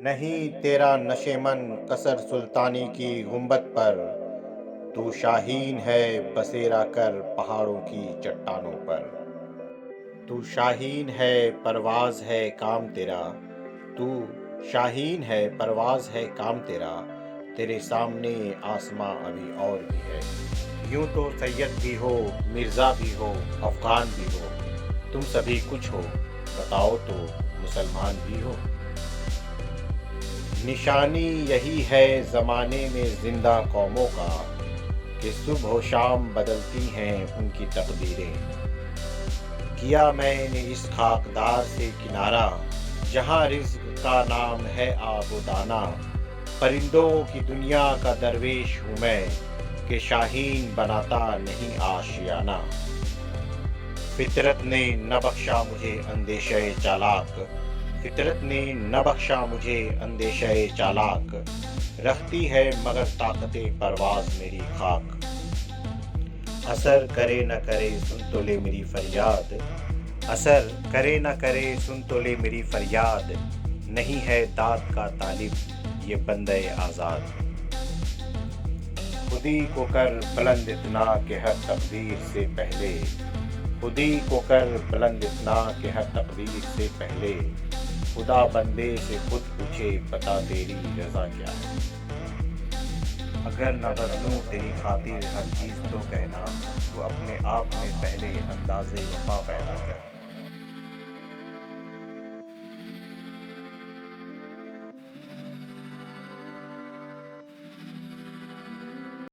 نہیں تیرا نشیمن قصر سلطانی کی گنبد پر، تو شاہین ہے بسیرا کر پہاڑوں کی چٹانوں پر۔ تو شاہین ہے پرواز ہے کام تیرا، تو شاہین ہے پرواز ہے کام تیرا، تیرے سامنے آسماں ابھی اور بھی ہے۔ یوں تو سید بھی ہو، مرزا بھی ہو، افغان بھی ہو، تم سبھی کچھ ہو، بتاؤ تو مسلمان بھی ہو۔ نشانی یہی ہے زمانے میں زندہ قوموں کا، کہ صبح و شام بدلتی ہیں ان کی تقدیریں۔ کیا میں نے اس خاکدار سے کنارہ، جہاں رزق کا نام ہے آب و دانہ۔ پرندوں کی دنیا کا درویش ہوں میں، کہ شاہین بناتا نہیں آشیانہ۔ فطرت نے نہ بخشا مجھے اندیشہ چالاک، فطرت نے نہ بخشا مجھے اندیشہ چالاک، رکھتی ہے مگر طاقت پرواز میری خاک۔ اثر کرے نہ کرے سن تو لے میری فریاد، اثر کرے نہ کرے سن تو لے میری فریاد، نہیں ہے داد کا طالب یہ بندہ آزاد۔ خودی کو کر بلند اتنا کہ ہر تقدیر سے پہلے، خودی کو کر بلند اتنا کہ ہر تقدیر سے پہلے، خدا بندے سے خود پوچھے بتا تیری رضا کیا ہے۔ اگر نہ بدلوں تیری خاطر ہر چیز تو کہنا، تو اپنے آپ میں پہلے انداز وفا پیدا کر۔